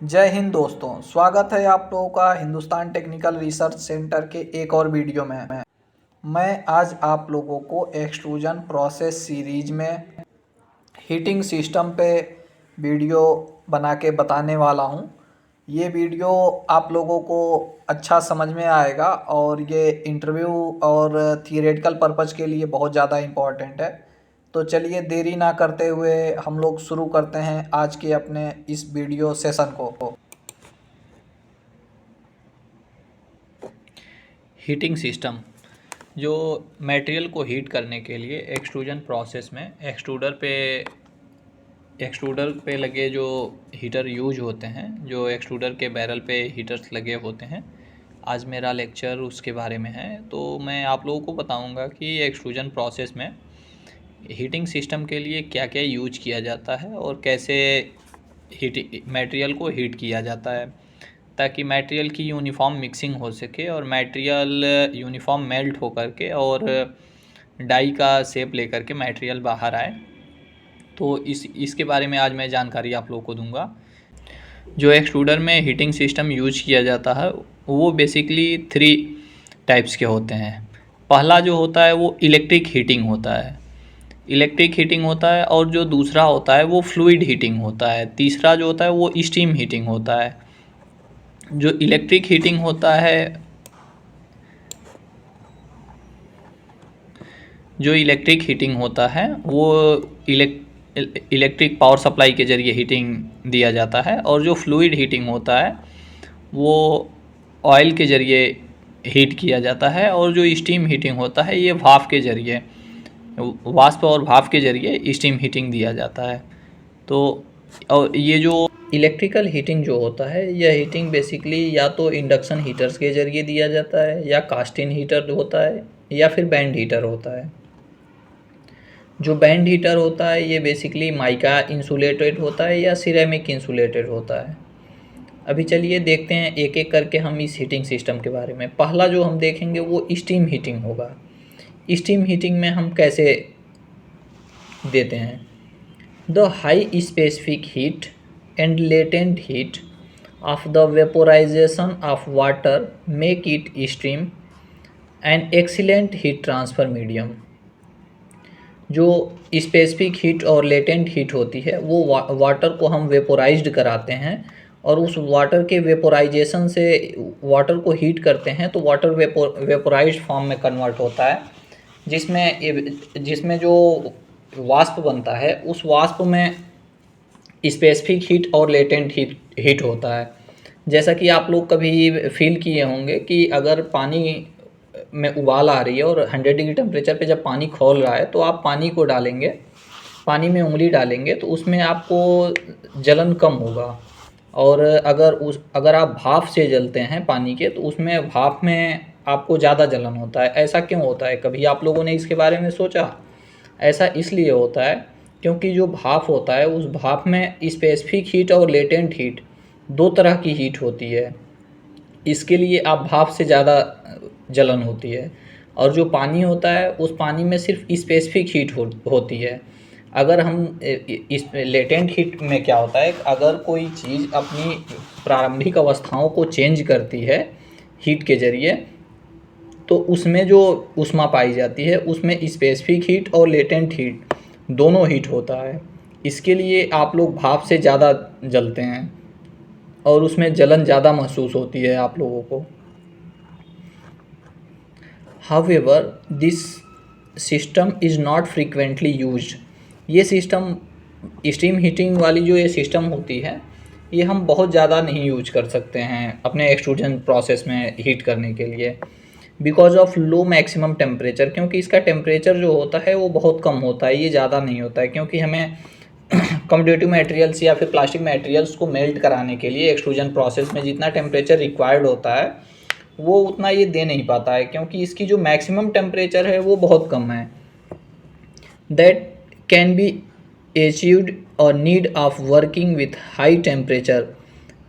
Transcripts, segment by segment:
जय हिंद दोस्तों, स्वागत है आप लोगों का हिंदुस्तान टेक्निकल रिसर्च सेंटर के एक और वीडियो में। मैं आज आप लोगों को एक्सट्रूजन प्रोसेस सीरीज में हीटिंग सिस्टम पे वीडियो बना के बताने वाला हूँ। ये वीडियो आप लोगों को अच्छा समझ में आएगा और ये इंटरव्यू और थियरेटिकल पर्पज़ के लिए बहुत ज़्यादा इम्पॉर्टेंट है। तो चलिए देरी ना करते हुए हम लोग शुरू करते हैं आज के अपने इस वीडियो सेशन को। हीटिंग सिस्टम जो मटेरियल को हीट करने के लिए एक्सट्रूजन प्रोसेस में एक्सट्रूडर पे लगे जो हीटर यूज होते हैं, जो एक्सट्रूडर के बैरल पे हीटर्स लगे होते हैं, आज मेरा लेक्चर उसके बारे में है। तो मैं आप लोगों को बताऊंगा कि एक्सट्रूजन प्रोसेस में हीटिंग सिस्टम के लिए क्या क्या यूज किया जाता है और कैसे मटेरियल को हीट किया जाता है, ताकि मटेरियल की यूनिफॉर्म मिक्सिंग हो सके और मटेरियल यूनिफॉर्म मेल्ट हो करके और डाई का शेप लेकर के मटेरियल बाहर आए। तो इसके बारे में आज मैं जानकारी आप लोगों को दूंगा। जो एक्सट्रूडर में हीटिंग सिस्टम यूज किया जाता है वो बेसिकली 3 टाइप्स के होते हैं। पहला जो होता है वो इलेक्ट्रिक हीटिंग होता है और जो दूसरा होता है वो फ्लूइड हीटिंग होता है। तीसरा जो होता है वो स्टीम हीटिंग होता है। जो इलेक्ट्रिक हीटिंग होता है वो इलेक्ट्रिक पावर सप्लाई के ज़रिए हीटिंग दिया जाता है, और जो फ्लूइड हीटिंग होता है वो ऑयल के ज़रिए हीट किया जाता है, और जो स्टीम हीटिंग होता है ये वाष्प और भाप के ज़रिए स्टीम हीटिंग दिया जाता है। तो और ये जो इलेक्ट्रिकल हीटिंग जो होता है, यह हीटिंग बेसिकली या तो इंडक्शन हीटर्स के ज़रिए दिया जाता है, या कास्टिन हीटर होता है, या फिर बैंड हीटर होता है। जो बैंड हीटर होता है ये बेसिकली माइका इंसुलेटेड होता है या सिरेमिक इंसुलेटेड होता है। अभी चलिए देखते हैं एक एक करके हम इस हीटिंग सिस्टम के बारे में। पहला जो हम देखेंगे वो स्टीम हीटिंग होगा। स्टीम हीटिंग में हम कैसे देते हैं? The high specific heat and latent heat of the vaporisation of water make it steam and excellent heat transfer medium. जो स्पेसिफिक हीट और लेटेंट हीट होती है वो वाटर को हम वेपोराइज्ड कराते हैं, और उस वाटर के वेपोराइजेशन से वाटर को हीट करते हैं तो वाटर वेपोराइज्ड फॉर्म में कन्वर्ट होता है, जिसमें जो वाष्प बनता है उस वाष्प में स्पेसिफिक हीट और लेटेंट हीट होता है। जैसा कि आप लोग कभी फील किए होंगे कि अगर पानी में उबाल आ रही है और 100 डिग्री टेम्परेचर पे जब पानी खौल रहा है तो आप पानी को डालेंगे, पानी में उंगली डालेंगे तो उसमें आपको जलन कम होगा। और अगर आप भाप से जलते हैं पानी के तो उसमें भाप में आपको ज़्यादा जलन होता है। ऐसा क्यों होता है? कभी आप लोगों ने इसके बारे में सोचा? ऐसा इसलिए होता है क्योंकि जो भाप होता है उस भाप में स्पेसिफिक हीट और लेटेंट हीट दो तरह की हीट होती है। इसके लिए आप भाप से ज़्यादा जलन होती है, और जो पानी होता है उस पानी में सिर्फ स्पेसिफिक हीट होती है। अगर हम इस लेटेंट हीट में क्या होता है, अगर कोई चीज़ अपनी प्रारंभिक अवस्थाओं को चेंज करती है हीट के ज़रिए तो उसमें जो ऊष्मा पाई जाती है उसमें स्पेसिफिक हीट और लेटेंट हीट दोनों हीट होता है। इसके लिए आप लोग भाप से ज़्यादा जलते हैं और उसमें जलन ज़्यादा महसूस होती है आप लोगों को। However, this system is not frequently used। ये सिस्टम स्टीम हीटिंग वाली जो ये सिस्टम होती है ये हम बहुत ज़्यादा नहीं यूज कर सकते हैं अपने एक्सट्रूजन प्रोसेस में हीट करने के लिए, because of low maximum temperature. क्योंकि इसका टेम्परेचर जो होता है वो बहुत कम होता है, ये ज़्यादा नहीं होता है। क्योंकि हमें कमोडिटी मटेरियल्स या फिर प्लास्टिक मटेरियल्स को मेल्ट कराने के लिए एक्सट्रूजन प्रोसेस में जितना टेम्परेचर रिक्वायर्ड होता है वो उतना ये दे नहीं पाता है, क्योंकि इसकी जो मैक्सिमम टेम्परेचर है वो बहुत कम है। दैट कैन बी अचीव्ड और need of working with high temperature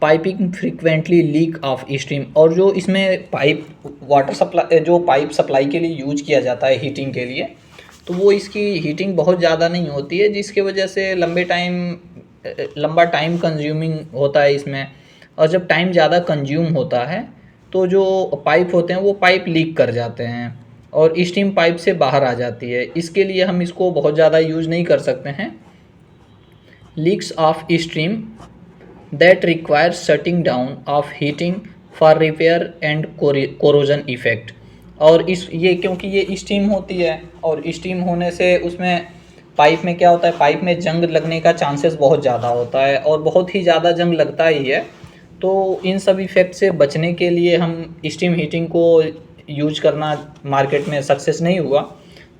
piping frequently leak of steam. और जो इसमें पाइप सप्लाई के लिए यूज किया जाता है हीटिंग के लिए, तो वो इसकी हीटिंग बहुत ज़्यादा नहीं होती है, जिसके वजह से लंबे टाइम लंबा टाइम कंज्यूमिंग होता है इसमें, और जब टाइम ज़्यादा कंज्यूम होता है तो जो पाइप होते हैं वो पाइप लीक कर जाते हैं और स्टीम पाइप से बाहर आ जाती है। इसके लिए हम इसको बहुत ज़्यादा यूज़ नहीं कर सकते हैं। Leaks of stream that requires shutting down of heating for repair and corrosion effect। और इस ये क्योंकि ये स्टीम होती है और स्टीम होने से उसमें पाइप में क्या होता है, पाइप में जंग लगने का चांसेस बहुत ज़्यादा होता है और बहुत ही ज़्यादा जंग लगता ही है। तो इन सब इफ़ेक्ट से बचने के लिए हम स्टीम हीटिंग को यूज करना मार्केट में सक्सेस नहीं हुआ।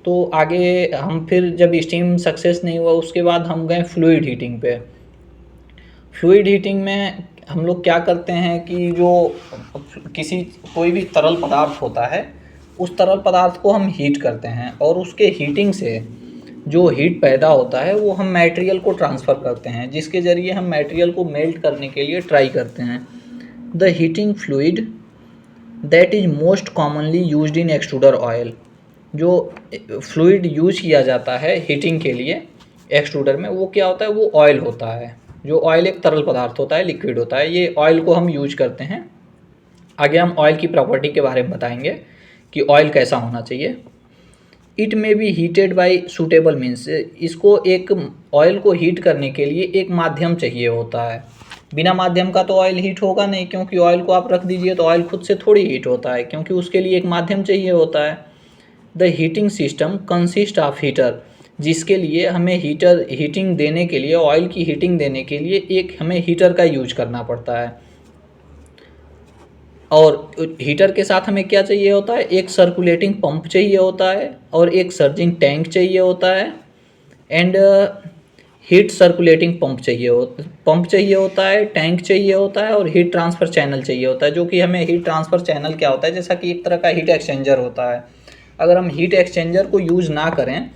तो आगे हम फिर जब स्टीम सक्सेस नहीं हुआ उसके बाद हम गए फ्लूइड हीटिंग पे। फ्लूइड हीटिंग में हम लोग क्या करते हैं कि जो कोई भी तरल पदार्थ होता है उस तरल पदार्थ को हम हीट करते हैं और उसके हीटिंग से जो हीट पैदा होता है वो हम मटेरियल को ट्रांसफ़र करते हैं, जिसके ज़रिए हम मटेरियल को मेल्ट करने के लिए ट्राई करते हैं। The heating fluid that is most commonly used in extruder oil. जो फ्लूइड यूज किया जाता है हीटिंग के लिए एक्सट्रूडर में, वो क्या होता है, वो ऑयल होता है। जो ऑयल एक तरल पदार्थ होता है, लिक्विड होता है, ये ऑयल को हम यूज करते हैं। आगे हम ऑयल की प्रॉपर्टी के बारे में बताएंगे कि ऑयल कैसा होना चाहिए। It may be heated bye suitable means, इसको एक ऑयल को हीट करने के लिए एक माध्यम चाहिए होता है। बिना माध्यम का तो ऑयल हीट होगा नहीं, क्योंकि ऑयल को आप रख दीजिए तो ऑयल खुद से थोड़ी हीट होता है, क्योंकि उसके लिए एक माध्यम चाहिए होता है। The heating system consist of heater, जिसके लिए हमें हीटिंग देने के लिए, ऑयल की हीटिंग देने के लिए एक हमें हीटर का यूज करना पड़ता है। और हीटर के साथ हमें क्या चाहिए होता है, एक सर्कुलेटिंग पंप चाहिए होता है और एक सर्जिंग टैंक चाहिए होता है एंड हीट सर्कुलेटिंग पंप चाहिए होता है, टैंक चाहिए होता है और हीट ट्रांसफ़र चैनल चाहिए होता है। जो कि हमें हीट ट्रांसफ़र चैनल क्या होता है, जैसा कि एक तरह का हीट एक्सचेंजर होता है। अगर हम हीट एक्सचेंजर को यूज़ ना करें,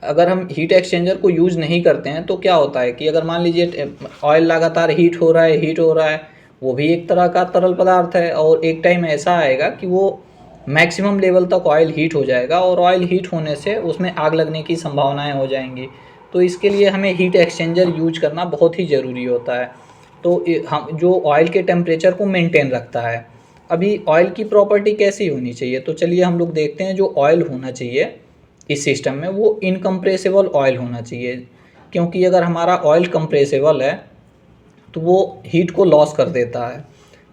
अगर हम हीट एक्सचेंजर को यूज़ नहीं करते हैं तो क्या होता है कि अगर मान लीजिए ऑयल लगातार हीट हो रहा है, वो भी एक तरह का तरल पदार्थ है और एक टाइम ऐसा आएगा कि वो मैक्सिमम लेवल तक ऑयल हीट हो जाएगा और ऑयल हीट होने से उसमें आग लगने की संभावनाएं हो जाएंगी। तो इसके लिए हमें हीट एक्सचेंजर यूज करना बहुत ही ज़रूरी होता है। तो हम जो ऑयल के टेम्परेचर को मेंटेन रखता है। अभी ऑयल की प्रॉपर्टी कैसी होनी चाहिए, तो चलिए हम लोग देखते हैं। जो ऑयल होना चाहिए इस सिस्टम में वो इनकम्प्रेसिबल ऑयल होना चाहिए, क्योंकि अगर हमारा ऑयल कंप्रेसिबल है तो वो हीट को लॉस कर देता है।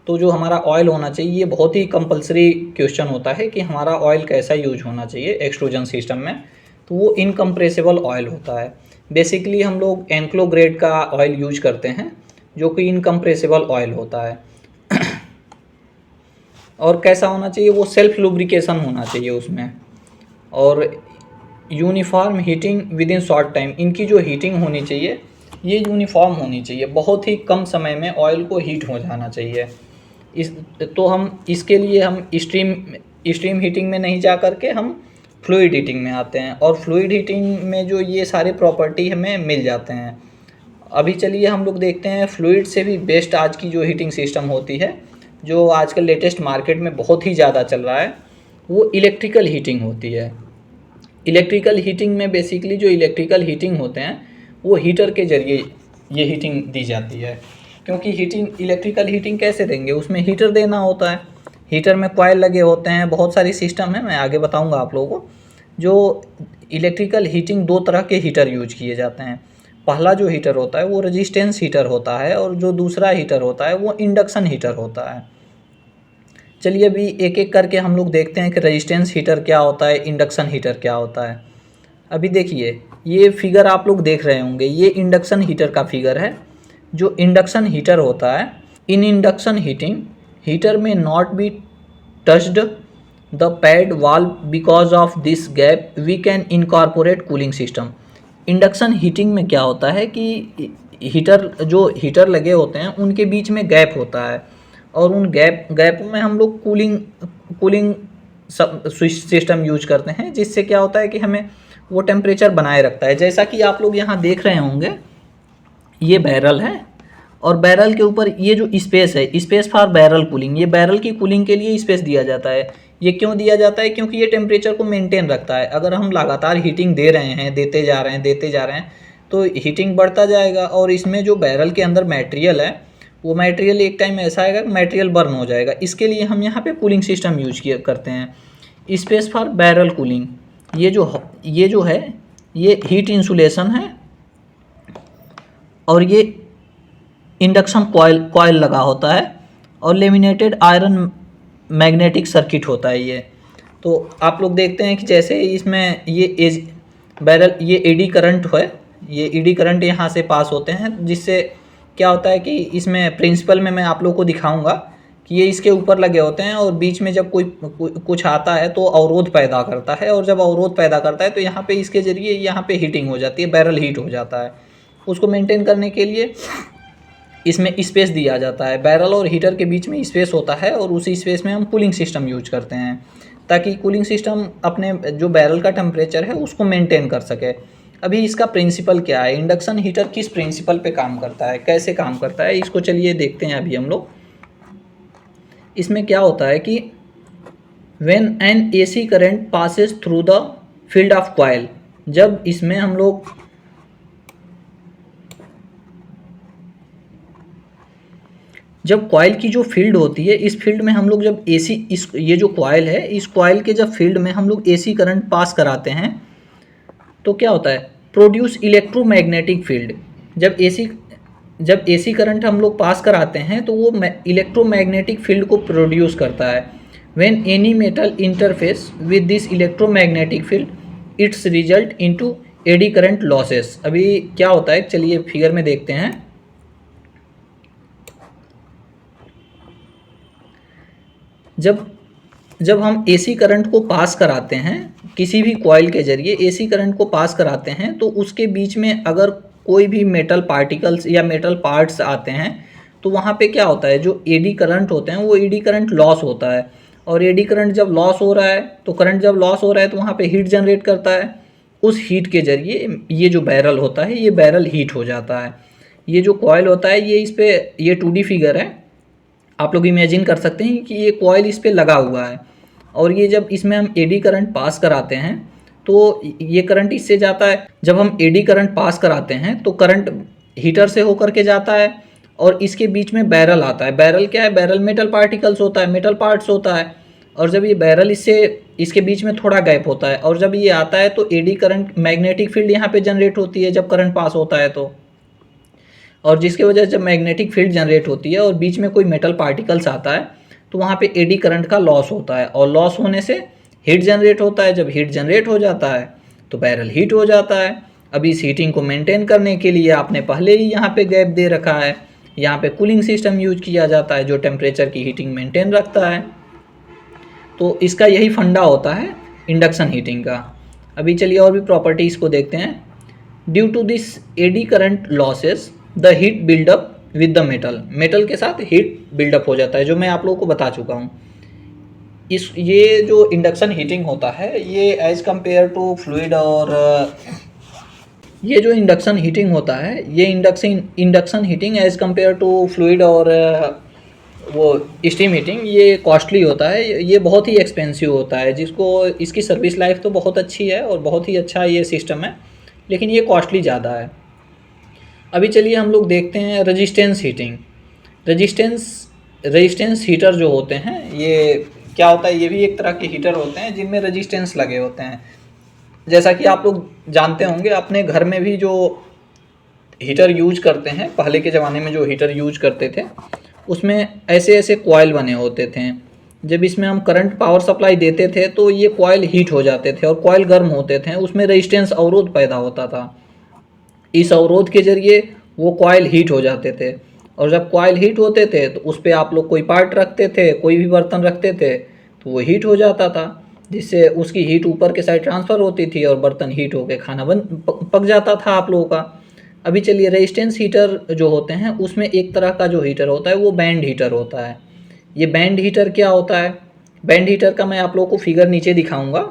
तो जो हमारा ऑयल होना चाहिए, ये बहुत ही कंपलसरी क्वेश्चन होता है कि हमारा ऑयल कैसा यूज होना चाहिए एक्सट्रूजन सिस्टम में, तो वो इनकम्प्रेसिबल ऑयल होता है। बेसिकली हम लोग एनक्लो ग्रेड का ऑयल यूज करते हैं जो कि इनकम्प्रेसिबल ऑयल होता है। और कैसा होना चाहिए, वो सेल्फ लुब्रिकेशन होना चाहिए उसमें, और uniform heating with in short time. इनकी जो हीटिंग होनी चाहिए ये यूनिफॉर्म होनी चाहिए, बहुत ही कम समय में ऑयल को हीट हो जाना चाहिए। तो हम इसके लिए हम स्ट्रीम हीटिंग में नहीं जा करके हम फ्लूइड हीटिंग में आते हैं, और फ्लूइड हीटिंग में जो ये सारे प्रॉपर्टी हमें मिल जाते हैं। अभी चलिए हम लोग देखते हैं फ्लूइड से भी बेस्ट आज की जो हीटिंग सिस्टम होती है, जो आजकल लेटेस्ट मार्केट में बहुत ही ज़्यादा चल रहा है, वो इलेक्ट्रिकल हीटिंग होती है। इलेक्ट्रिकल हीटिंग में बेसिकली जो इलेक्ट्रिकल हीटिंग होते हैं वो हीटर के ज़रिए ये हीटिंग दी जाती है। क्योंकि इलेक्ट्रिकल हीटिंग कैसे देंगे, उसमें हीटर देना होता है, हीटर में कॉइल लगे होते हैं, बहुत सारी सिस्टम है, मैं आगे बताऊंगा आप लोगों को। जो इलेक्ट्रिकल हीटिंग, दो तरह के हीटर यूज किए जाते हैं। पहला जो हीटर होता है वो रेजिस्टेंस हीटर होता है, और जो दूसरा हीटर होता है वो इंडक्शन हीटर होता है। चलिए अभी एक एक करके हम लोग देखते हैं कि रेजिस्टेंस हीटर क्या होता है, इंडक्शन हीटर क्या होता है। अभी देखिए ये फिगर आप लोग देख रहे होंगे, ये इंडक्शन हीटर का फिगर है। जो इंडक्शन हीटर होता है, इन इंडक्शन हीटिंग हीटर में not be touched the pad valve because of this gap we can incorporate cooling system. Induction heating में क्या होता है कि हीटर लगे होते हैं उनके बीच में गैप होता है, और उन गैप में हम लोग कूलिंग सिस्टम यूज करते हैं, जिससे क्या होता है कि हमें वो टेम्परेचर बनाए रखता है। जैसा कि आप लोग यहाँ देख रहे होंगे, ये बैरल है और बैरल के ऊपर ये जो स्पेस है, स्पेस फॉर बैरल कूलिंग, ये बैरल की कूलिंग के लिए स्पेस दिया जाता है। ये क्यों दिया जाता है, क्योंकि ये टेम्परेचर को मेंटेन रखता है। अगर हम लगातार हीटिंग दे रहे हैं, देते जा रहे हैं, तो हीटिंग बढ़ता जाएगा और इसमें जो बैरल के अंदर मटेरियल है वो मटेरियल एक टाइम ऐसा आएगा मटेरियल बर्न हो जाएगा। इसके लिए हम यहाँ पे कूलिंग सिस्टम यूज करते हैं। स्पेस फॉर बैरल कूलिंग, ये जो है ये हीट इंसुलेशन है और ये इंडक्शन कॉयल लगा होता है और लेमिनेटेड आयरन मैग्नेटिक सर्किट होता है ये। तो आप लोग देखते हैं कि जैसे इसमें ये एडी करंट है, ये एडी करंट यहाँ से पास होते हैं, जिससे क्या होता है कि इसमें प्रिंसिपल में मैं आप लोग को दिखाऊंगा कि ये इसके ऊपर लगे होते हैं और बीच में जब कुछ आता है तो अवरोध पैदा करता है, और जब अवरोध पैदा करता है तो यहाँ पे इसके ज़रिए यहाँ पे हीटिंग हो जाती है, बैरल हीट हो जाता है। उसको मेंटेन करने के लिए इसमें स्पेस दिया जाता है, बैरल और हीटर के बीच में स्पेस होता है और उसी स्पेस में हम कूलिंग सिस्टम यूज करते हैं ताकि कूलिंग सिस्टम अपने जो बैरल का टेम्परेचर है उसको मेंटेन कर सके। अभी इसका प्रिंसिपल क्या है, इंडक्शन हीटर किस प्रिंसिपल पे काम करता है, कैसे काम करता है, इसको चलिए देखते हैं अभी हम लोग। इसमें क्या होता है कि when an AC current passes through the field of coil, जब इसमें हम लोग जब कॉइल की जो फील्ड होती है, इस फील्ड में हम लोग जब एसी ये जो कॉइल है, इस कॉइल के जब फील्ड में हम लोग एसी करंट पास कराते हैं तो क्या होता है, प्रोड्यूस इलेक्ट्रोमैग्नेटिक फील्ड। जब एसी करंट हम लोग पास कराते हैं तो वो इलेक्ट्रोमैग्नेटिक फील्ड को प्रोड्यूस करता है। When any metal interface with this electromagnetic field it's result into AD current losses. अभी क्या होता है, चलिए फिगर में देखते हैं। जब हम एसी करंट को पास कराते हैं, किसी भी कॉइल के जरिए एसी करंट को पास कराते हैं, तो उसके बीच में अगर कोई भी मेटल पार्टिकल्स या मेटल पार्ट्स आते हैं तो वहाँ पे क्या होता है, जो एडी करंट होते हैं वो एडी करंट लॉस होता है। और एडी करंट जब लॉस हो रहा है तो करंट जब लॉस हो रहा है तो वहाँ पे हीट जनरेट करता है। उस हीट के जरिए ये जो बैरल होता है ये बैरल हीट हो जाता है। ये जो कॉइल होता है ये इस पर ये 2D फिगर है, आप लोग इमेजिन कर सकते हैं कि ये कॉइल इस पर लगा हुआ है और ये जब इसमें हम एडी करंट पास कराते हैं तो ये करंट इससे जाता है। जब हम एडी करंट पास कराते हैं तो करंट हीटर से होकर के जाता है और इसके बीच में बैरल आता है। बैरल क्या है, बैरल मेटल पार्टिकल्स होता है, मेटल पार्ट्स होता है। और जब ये बैरल इसके बीच में थोड़ा गैप होता है और जब ये आता है तो एडी करंट मैग्नेटिक फील्ड यहाँ पे जनरेट होती है जब करंट पास होता है तो, और जिसकी वजह से जब मैग्नेटिक फील्ड जनरेट होती है और बीच में कोई मेटल पार्टिकल्स आता है तो वहाँ पे एडी करंट का लॉस होता है और लॉस होने से हीट जनरेट होता है। जब हीट जनरेट हो जाता है तो बैरल हीट हो जाता है। अब इस हीटिंग को मेंटेन करने के लिए आपने पहले ही यहाँ पे गैप दे रखा है, यहाँ पे कूलिंग सिस्टम यूज किया जाता है जो टेम्परेचर की हीटिंग मेंटेन रखता है। तो इसका यही फंडा होता है इंडक्शन हीटिंग का। अभी चलिए और भी प्रॉपर्टीज़ को देखते हैं। Due to this eddy current losses the heat buildup with the metal के साथ हीट बिल्डअप हो जाता है, जो मैं आप लोगों को बता चुका हूँ। ये जो इंडक्शन हीटिंग होता है ये एज कंपेयर टू फ्लूइड, और ये जो इंडक्शन हीटिंग होता है ये induction heating as compare to fluid और वो स्टीम हीटिंग ये कॉस्टली होता है, ये बहुत ही एक्सपेंसिव होता है। इसकी सर्विस लाइफ तो बहुत अच्छी है और बहुत ही अच्छा ये सिस्टम है, लेकिन ये कॉस्टली ज़्यादा है। अभी चलिए हम लोग देखते हैं रेजिस्टेंस हीटिंग। रेजिस्टेंस हीटर जो होते हैं ये क्या होता है, ये भी एक तरह के हीटर होते हैं जिनमें रेजिस्टेंस लगे होते हैं। जैसा कि आप लोग जानते होंगे अपने घर में भी जो हीटर यूज करते हैं, पहले के ज़माने में जो हीटर यूज करते थे उसमें ऐसे ऐसे कॉइल बने होते थे। जब इसमें हम करंट पावर सप्लाई देते थे तो ये कॉइल हीट हो जाते थे और कॉइल गर्म होते थे, उसमें रेजिस्टेंस अवरोध पैदा होता था। इस अवरोध के जरिए वो कॉइल हीट हो जाते थे और जब कॉइल हीट होते थे तो उस पर आप लोग कोई पार्ट रखते थे, कोई भी बर्तन रखते थे तो वो हीट हो जाता था, जिससे उसकी हीट ऊपर के साइड ट्रांसफ़र होती थी और बर्तन हीट होकर खाना पक जाता था आप लोगों का। अभी चलिए रेजिस्टेंस हीटर जो होते हैं उसमें एक तरह का जो हीटर होता है वो बैंड हीटर होता है। ये बैंड हीटर क्या होता है, बैंड हीटर का मैं आप लोगों को फिगर नीचे दिखाऊंगा।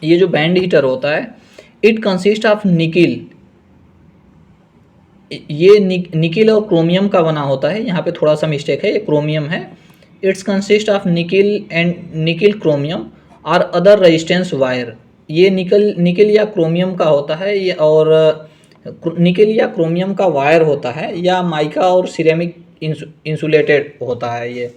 ये जो बैंड हीटर होता है इट कंसिस्ट ऑफ निकिल, ये निकिल और क्रोमियम का बना होता है। यहाँ पे थोड़ा सा मिस्टेक है, ये क्रोमियम है। It's consist of nickel chromium और अदर रेजिस्टेंस वायर। ये निकिल या क्रोमियम का होता है ये, और निकेल या क्रोमियम का वायर होता है या माइका और सिरेमिक इंसुलेटेड होता है ये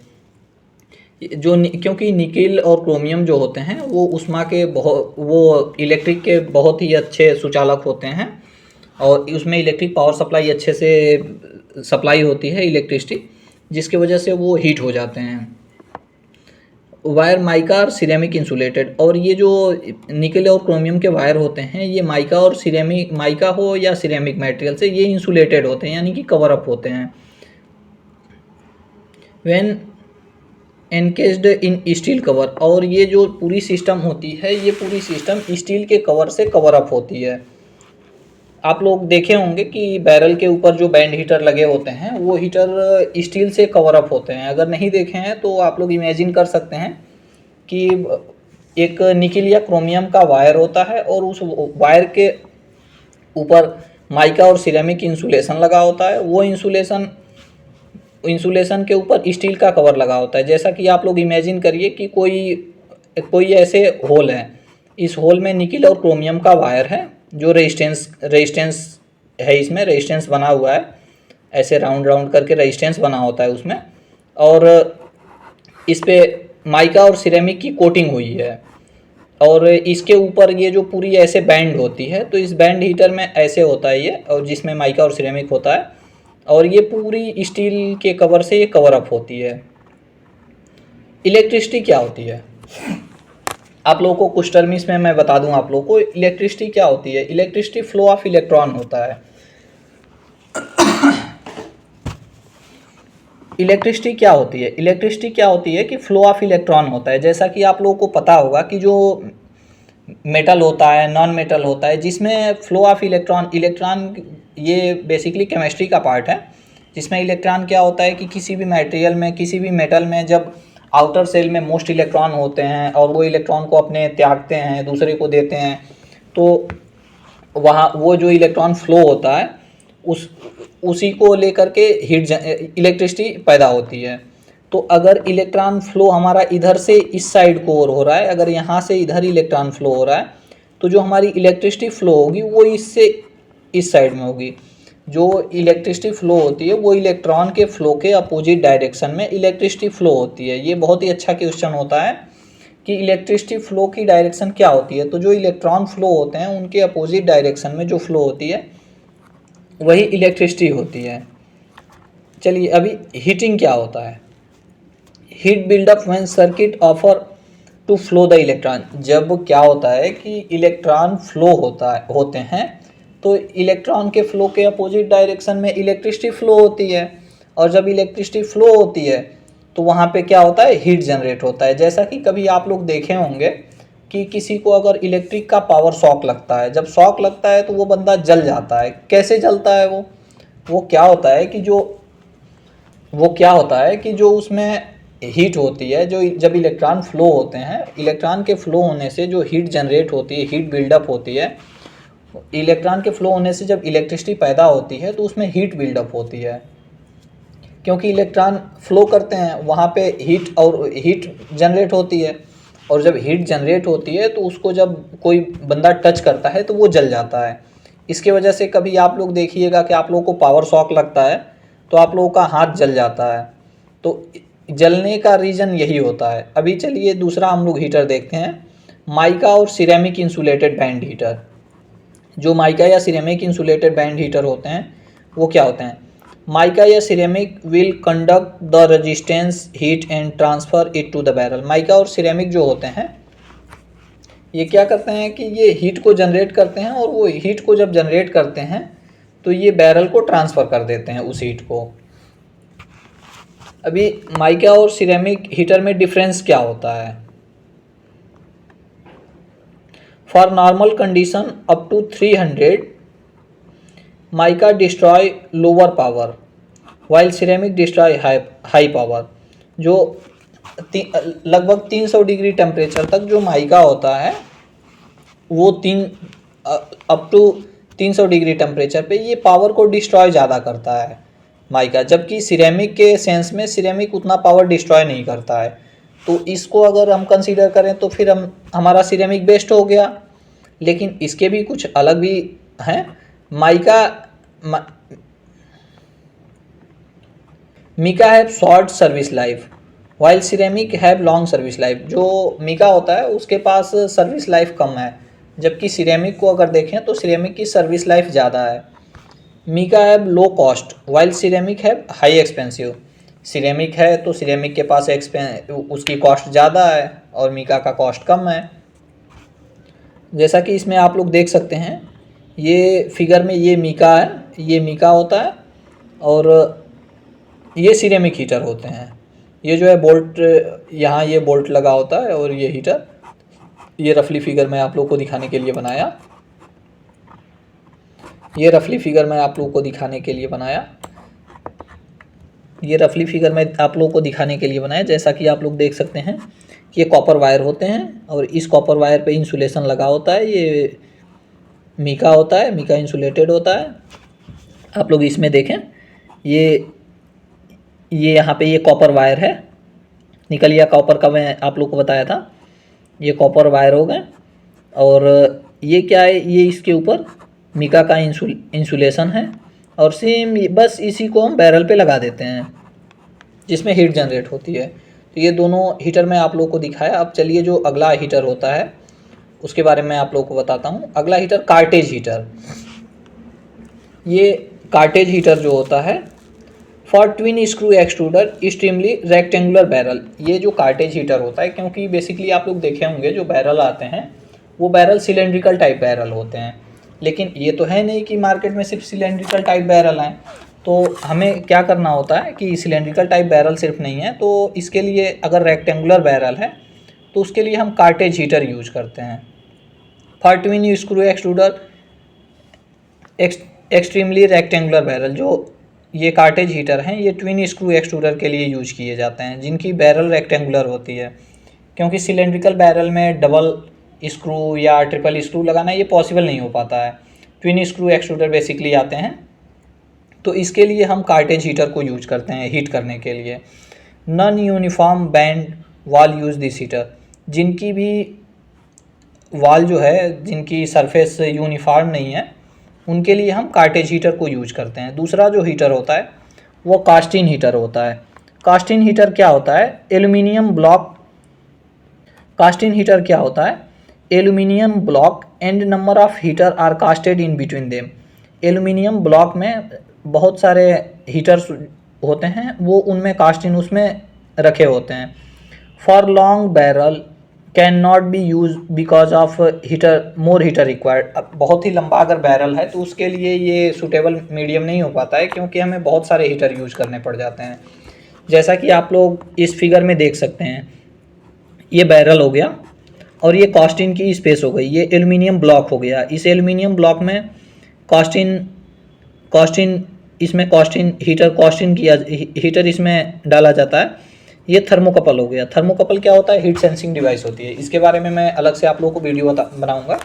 जो क्योंकि निकेल और क्रोमियम जो होते हैं वो उष्मा के वो इलेक्ट्रिक के बहुत ही अच्छे सुचालक होते हैं और उसमें इलेक्ट्रिक पावर सप्लाई अच्छे से सप्लाई होती है इलेक्ट्रिसिटी, जिसकी वजह से वो हीट हो जाते हैं। वायर माइका और सिरेमिक इंसुलेटेड, और ये जो निकेल और क्रोमियम के वायर होते हैं ये माइका और सिरेमिक, माइका हो या सिरेमिक मटेरियल से, ये इंसुलेटेड होते हैं यानी कि कवर अप होते हैं। When encased in steel cover, और ये जो पूरी सिस्टम होती है ये पूरी सिस्टम स्टील के कवर से कवर अप होती है। आप लोग देखे होंगे कि बैरल के ऊपर जो बैंड हीटर लगे होते हैं वो हीटर स्टील से कवर अप होते हैं। अगर नहीं देखे हैं तो आप लोग इमेजिन कर सकते हैं कि एक निकेल या क्रोमियम का वायर होता है और उस वायर के ऊपर माइका और सिरेमिक इंसुलेशन लगा होता है। वो इंसुलेशन के ऊपर स्टील का कवर लगा होता है। जैसा कि आप लोग इमेजिन करिए कि कोई ऐसे होल है, इस होल में निकेल और क्रोमियम का वायर है जो रेजिस्टेंस है, इसमें रेजिस्टेंस बना हुआ है, ऐसे राउंड करके रेजिस्टेंस बना होता है उसमें, और इस पे माइका और सिरेमिक की कोटिंग हुई है और इसके ऊपर ये जो पूरी ऐसे बैंड होती है, तो इस बैंड हीटर में ऐसे होता है ये, और जिसमें माइका और सिरेमिक होता है और ये पूरी स्टील के कवर से ये कवर अप होती है। इलेक्ट्रिसिटी क्या होती है आप लोगों को कुछ टर्म्स में मैं बता दूं आप लोगों को। इलेक्ट्रिसिटी क्या होती है? इलेक्ट्रिसिटी फ्लो ऑफ इलेक्ट्रॉन होता है। इलेक्ट्रिसिटी क्या होती है? इलेक्ट्रिसिटी क्या होती है कि फ्लो ऑफ इलेक्ट्रॉन होता है। जैसा कि आप लोगों को पता होगा कि जो मेटल होता है, नॉन मेटल होता है, जिसमें फ्लो ऑफ इलेक्ट्रॉन ये बेसिकली केमिस्ट्री का पार्ट है, जिसमें इलेक्ट्रॉन क्या होता है कि किसी भी मटेरियल में, किसी भी मेटल में जब आउटर सेल में मोस्ट इलेक्ट्रॉन होते हैं और वो इलेक्ट्रॉन को अपने त्यागते हैं, दूसरे को देते हैं, तो वहाँ वो जो इलेक्ट्रॉन फ्लो होता है उसी को लेकर के इलेक्ट्रिसिटी पैदा होती है। तो अगर इलेक्ट्रॉन फ्लो हमारा इधर से इस साइड को और हो रहा है, अगर यहाँ से इधर इलेक्ट्रॉन फ्लो हो रहा है, तो जो हमारी इलेक्ट्रिसिटी फ्लो होगी वो इससे इस साइड में होगी। जो इलेक्ट्रिसिटी फ्लो होती है वो इलेक्ट्रॉन के फ्लो के अपोजिट डायरेक्शन में इलेक्ट्रिसिटी फ्लो होती है। ये बहुत ही अच्छा क्वेश्चन होता है कि इलेक्ट्रिसिटी फ्लो की डायरेक्शन क्या होती है। तो जो इलेक्ट्रॉन फ्लो होते हैं उनके अपोजिट डायरेक्शन में जो फ्लो होती है वही इलेक्ट्रिसिटी होती है। चलिए, अभी हीटिंग क्या होता है? Heat buildup when circuit offer to flow the electron. जब क्या होता है कि इलेक्ट्रॉन फ्लो होते हैं तो इलेक्ट्रॉन के फ्लो के अपोजिट डायरेक्शन में इलेक्ट्रिसिटी फ्लो होती है, और जब इलेक्ट्रिसिटी फ्लो होती है तो वहाँ पे क्या होता है? हीट जनरेट होता है। जैसा कि कभी आप लोग देखे होंगे कि किसी को अगर इलेक्ट्रिक का पावर शॉक लगता है, जब शॉक लगता है तो वो बंदा जल जाता है। कैसे जलता है वो क्या होता है कि जो उसमें हीट होती है, जो जब इलेक्ट्रॉन फ्लो होते हैं, इलेक्ट्रॉन के फ्लो होने से जो हीट जनरेट होती है, हीट बिल्डअप होती है, इलेक्ट्रॉन के फ्लो होने से जब इलेक्ट्रिसिटी पैदा होती है तो उसमें हीट बिल्डअप होती है। क्योंकि इलेक्ट्रॉन फ्लो करते हैं वहाँ पे हीट जनरेट होती है, और जब हीट जनरेट होती है तो उसको जब कोई बंदा टच करता है तो वो जल जाता है। इसके वजह से कभी आप लोग देखिएगा कि आप लोगों को पावर शॉक लगता है तो आप लोगों का हाथ जल जाता है। तो जलने का रीज़न यही होता है। अभी चलिए दूसरा हम लोग हीटर देखते हैं, माइका और सिरेमिक इंसुलेटेड बैंड हीटर। जो माइका या सिरेमिक इंसुलेटेड बैंड हीटर होते हैं वो क्या होते हैं? माइका या ceramic will conduct the resistance heat and transfer it to the barrel. Mica और सिरेमिक जो होते हैं ये क्या करते हैं कि ये हीट को जनरेट करते हैं, और वो हीट को जब जनरेट करते हैं तो ये बैरल को ट्रांसफ़र कर देते हैं उस हीट को। अभी माइका और सिरेमिक हीटर में डिफरेंस क्या होता है? For normal condition up to 300 mica destroy lower power while ceramic destroy high power. जो लगभग 300 डिग्री टेम्परेचर तक जो माइका होता है वो अप टू 300 डिग्री टेम्परेचर पे ये पावर को डिस्ट्रॉय ज़्यादा करता है माइका, जबकि सिरेमिक के सेंस में सिरेमिक उतना पावर डिस्ट्रॉय नहीं करता है। तो इसको अगर हम कंसीडर करें तो फिर हमारा सिरेमिक बेस्ट हो गया। लेकिन इसके भी कुछ अलग भी हैं। Mica have short service life while ceramic have long service life. जो मिका होता है उसके पास सर्विस लाइफ कम है, जबकि सिरेमिक को अगर देखें तो सिरेमिक की सर्विस लाइफ ज़्यादा है। Mica have low cost while ceramic have high expensive. Ceramic है तो सिरेमिक के पास उसकी कॉस्ट ज़्यादा है और मिका का कॉस्ट कम है। जैसा कि इसमें आप लोग देख सकते हैं, ये फिगर में ये मिका है, ये मिका होता है और ये सिरेमिक हीटर होते हैं। ये जो है बोल्ट, यहाँ ये बोल्ट लगा होता है और ये हीटर। ये रफली फिगर मैं आप लोग को दिखाने के लिए बनाया, ये रफली फिगर मैं आप लोग को दिखाने के लिए बनाया, ये रफली फिगर मैं आप लोग को दिखाने के लिए बनाया। जैसा कि आप लोग देख सकते हैं कि ये कॉपर वायर होते हैं और इस कॉपर वायर पे इंसुलेशन लगा होता है। ये मिका होता है, मिका इंसुलेटेड होता है। आप लोग इसमें देखें, ये यहाँ पे ये कॉपर वायर है, निकल गया कॉपर का, मैं आप लोग को बताया था। ये कॉपर वायर हो गए और ये क्या है, ये इसके ऊपर मिका का इंसुलेशन है और सेम बस इसी को हम बैरल पे लगा देते हैं जिसमें हीट जनरेट होती है। तो ये दोनों हीटर मैं आप लोग को दिखाया। अब चलिए जो अगला हीटर होता है उसके बारे में आप लोग को बताता हूँ। अगला हीटर कार्टेज हीटर। ये कार्टेज हीटर जो होता है for twin screw extruder extremely rectangular barrel. ये जो कार्टेज हीटर होता है, क्योंकि बेसिकली आप लोग देखे होंगे जो बैरल आते हैं वो बैरल सिलेंड्रिकल टाइप बैरल होते हैं, लेकिन ये तो है नहीं कि मार्केट में सिर्फ सिलेंड्रिकल टाइप बैरल हैं। तो हमें क्या करना होता है कि सिलेंड्रिकल टाइप बैरल सिर्फ नहीं है, तो इसके लिए अगर रेक्टेंगुलर बैरल है तो उसके लिए हम कार्टेज हीटर यूज करते हैं। For twin screw extruder extremely rectangular barrel, जो ये कार्टेज हीटर हैं ये ट्विन स्क्रू एक्सट्रूडर के लिए यूज किए जाते हैं जिनकी बैरल रेक्टेंगुलर होती है, क्योंकि सिलेंड्रिकल बैरल में डबल स्क्रू या ट्रिपल स्क्रू लगाना ये पॉसिबल नहीं हो पाता है। ट्विन स्क्रू एक्सट्रूडर बेसिकली आते हैं, तो इसके लिए हम कार्टेज हीटर को यूज करते हैं हीट करने के लिए। Non uniform band wall use this heater, जिनकी भी वॉल जो है, जिनकी सरफेस यूनिफॉर्म नहीं है, उनके लिए हम कार्टेज हीटर को यूज करते हैं। दूसरा जो हीटर होता है वो कास्टिन हीटर होता है। कास्टिन हीटर क्या होता है? Aluminium block. कास्टिन हीटर क्या होता है? Aluminium block and number of heater are casted in between them. Aluminium block में बहुत सारे हीटर्स होते हैं, वो उनमें कास्टिन उसमें रखे होते हैं। For long barrel can not be use because of heater more heater required. अब बहुत ही लंबा अगर बैरल है तो उसके लिए ये सूटेबल मीडियम नहीं हो पाता है, क्योंकि हमें बहुत सारे हीटर यूज करने पड़ जाते हैं। जैसा कि आप लोग इस फिगर में देख सकते हैं, ये बैरल हो गया और ये कास्टिन की स्पेस हो गई, ये एल्यूमिनियम ब्लॉक हो गया। इस एल्यूमिनियम ब्लॉक में कास्टिन इसमें कास्टिन हीटर इसमें डाला जाता है। ये थर्मोकपल हो गया। थर्मोकपल क्या होता है? हीट सेंसिंग डिवाइस होती है। इसके बारे में मैं अलग से आप लोगों को वीडियो बनाऊंगा,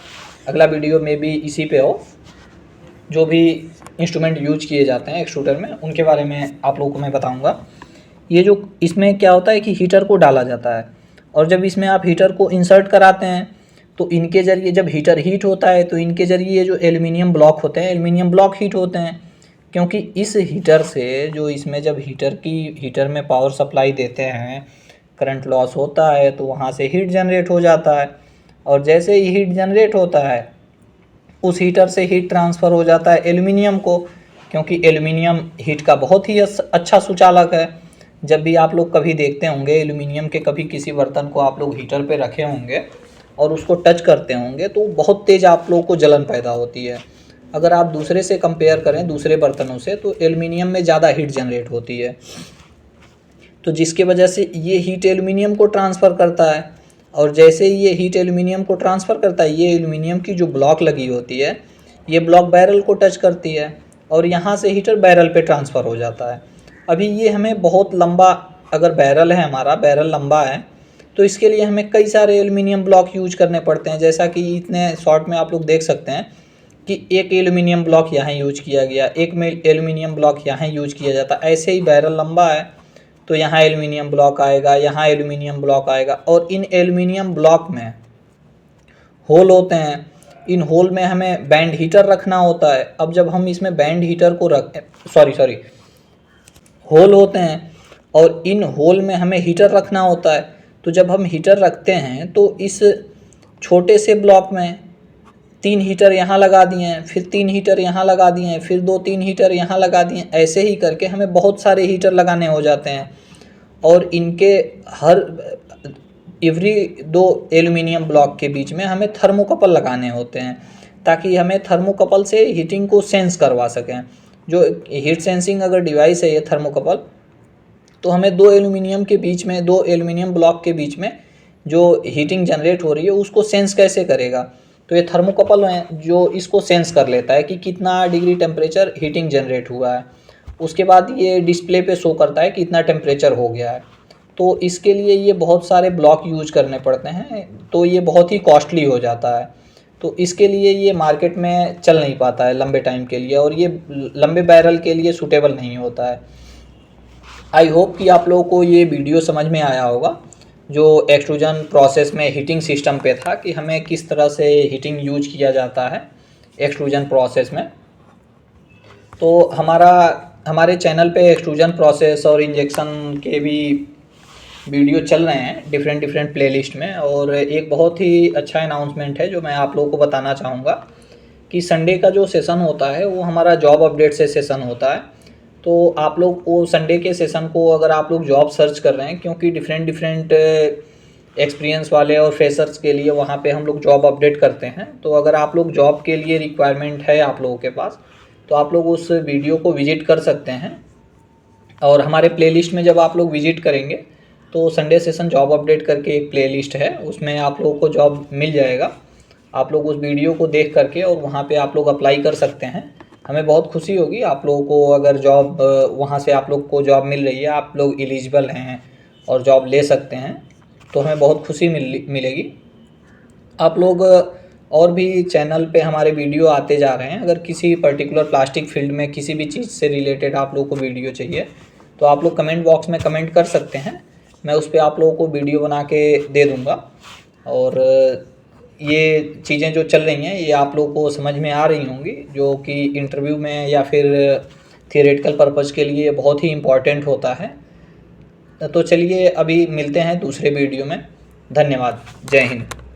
अगला वीडियो में भी इसी पे हो। जो भी इंस्ट्रूमेंट यूज किए जाते हैं एक्सट्रूडर में उनके बारे में आप लोगों को मैं बताऊंगा। ये जो इसमें क्या होता है कि हीटर को डाला जाता है और जब इसमें आप हीटर को इंसर्ट कराते हैं तो इनके ज़रिए जब हीटर हीट होता है तो इनके ज़रिए जो एल्यूमिनियम ब्लॉक होते हैं, एल्यूमिनियम ब्लॉक हीट होते हैं, क्योंकि इस हीटर से जो इसमें जब हीटर में पावर सप्लाई देते हैं, करंट लॉस होता है तो वहाँ से हीट जनरेट हो जाता है और जैसे ही हीट जनरेट होता है उस हीटर से हीट ट्रांसफ़र हो जाता है एल्यूमिनियम को, क्योंकि एल्यूमिनियम हीट का बहुत ही अच्छा सुचालक है। जब भी आप लोग कभी देखते होंगे एल्यूमिनियम के कभी किसी बर्तन को आप लोग हीटर पे रखे होंगे और उसको टच करते होंगे तो बहुत तेज़ आप लोग को जलन पैदा होती है। अगर आप दूसरे से कंपेयर करें दूसरे बर्तनों से तो एल्यूमिनियम में ज़्यादा हीट जनरेट होती है, तो जिसके वजह से ये हीट एल्यूमिनियम को ट्रांसफ़र करता है और जैसे ही ये हीट एल्यूमिनियम को ट्रांसफ़र करता है, ये एल्यूमिनियम की जो ब्लॉक लगी होती है ये ब्लॉक बैरल को टच करती है और यहाँ से हीटर बैरल पे ट्रांसफ़र हो जाता है। अभी ये हमें बहुत लंबा, अगर बैरल है हमारा बैरल लंबा है तो इसके लिए हमें कई सारे एल्यूमिनियम ब्लॉक यूज करने पड़ते हैं। जैसा कि इतने शॉर्ट में आप लोग देख सकते हैं कि एक एल्यूमिनियम ब्लॉक यहाँ यूज किया गया, एक में एल्यूमिनियम ब्लॉक यहाँ यूज किया जाता। ऐसे ही बैरल लंबा है तो यहाँ एल्यूमिनियम ब्लॉक आएगा, यहाँ एल्यूमिनियम ब्लॉक आएगा और इन एल्यूमिनियम ब्लॉक में होल होते हैं। इन होल में हमें बैंड हीटर रखना होता है। अब जब हम इसमें बैंड हीटर को होल होते हैं और इन होल में हमें हीटर रखना होता है। तो जब हम हीटर रखते हैं तो इस छोटे से ब्लॉक में 3 हीटर यहाँ लगा दिए हैं, फिर 3 हीटर यहाँ लगा दिए हैं, फिर 2-3 हीटर यहाँ लगा दिए हैं। ऐसे ही करके हमें बहुत सारे हीटर लगाने हो जाते हैं और इनके हर एवरी 2 एल्युमिनियम ब्लॉक के बीच में हमें थर्मोकपल लगाने होते हैं ताकि हमें थर्मोकपल से हीटिंग को सेंस करवा सकें। जो हीट सेंसिंग अगर डिवाइस है ये थर्मोकपल, तो हमें 2 एल्युमिनियम के बीच में 2 एल्युमिनियम ब्लॉक के बीच में जो हीटिंग जनरेट हो रही है उसको सेंस कैसे करेगा। तो ये थर्मोकपल है जो इसको सेंस कर लेता है कि कितना डिग्री टेम्परेचर हीटिंग जनरेट हुआ है। उसके बाद ये डिस्प्ले पे शो करता है कि इतना टेम्परेचर हो गया है। तो इसके लिए ये बहुत सारे ब्लॉक यूज करने पड़ते हैं, तो ये बहुत ही कॉस्टली हो जाता है। तो इसके लिए ये मार्केट में चल नहीं पाता है लंबे टाइम के लिए और ये लंबे बैरल के लिए सूटेबल नहीं होता है। आई होप कि आप लोगों को ये वीडियो समझ में आया होगा जो एक्सट्रूजन प्रोसेस में हीटिंग सिस्टम पे था कि हमें किस तरह से हीटिंग यूज किया जाता है एक्सट्रूजन प्रोसेस में। तो हमारे चैनल पे एक्सट्रूजन प्रोसेस और इंजेक्शन के भी वीडियो चल रहे हैं डिफरेंट प्लेलिस्ट में। और एक बहुत ही अच्छा अनाउंसमेंट है जो मैं आप लोगों को बताना चाहूँगा कि संडे का जो सेशन होता है वो हमारा जॉब अपडेट से सेशन होता है। तो आप लोग वो संडे के सेशन को अगर आप लोग जॉब सर्च कर रहे हैं, क्योंकि डिफरेंट एक्सपीरियंस वाले और फ्रेशर्स के लिए वहाँ पे हम लोग जॉब अपडेट करते हैं। तो अगर आप लोग जॉब के लिए रिक्वायरमेंट है आप लोगों के पास, तो आप लोग उस वीडियो को विजिट कर सकते हैं। और हमारे प्लेलिस्ट में जब आप लोग विजिट करेंगे तो संडे सेशन जॉब अपडेट करके एक प्लेलिस्ट है, उसमें आप लोगों को जॉब मिल जाएगा। आप लोग उस वीडियो को देख करके और वहाँ पे आप लोग अप्लाई कर सकते हैं। हमें बहुत खुशी होगी आप लोगों को अगर जॉब वहाँ से आप लोग को जॉब मिल रही है, आप लोग एलिजिबल हैं और जॉब ले सकते हैं, तो हमें बहुत खुशी मिलेगी। आप लोग और भी चैनल पे हमारे वीडियो आते जा रहे हैं। अगर किसी पर्टिकुलर प्लास्टिक फील्ड में किसी भी चीज़ से रिलेटेड आप लोगों को वीडियो चाहिए तो आप लोग कमेंट बॉक्स में कमेंट कर सकते हैं, मैं उस पर आप लोगों को वीडियो बना के दे दूँगा। और ये चीज़ें जो चल रही हैं ये आप लोगों को समझ में आ रही होंगी, जो कि इंटरव्यू में या फिर थियोरेटिकल पर्पज़ के लिए बहुत ही इम्पॉर्टेंट होता है। तो चलिए अभी मिलते हैं दूसरे वीडियो में। धन्यवाद। जय हिंद।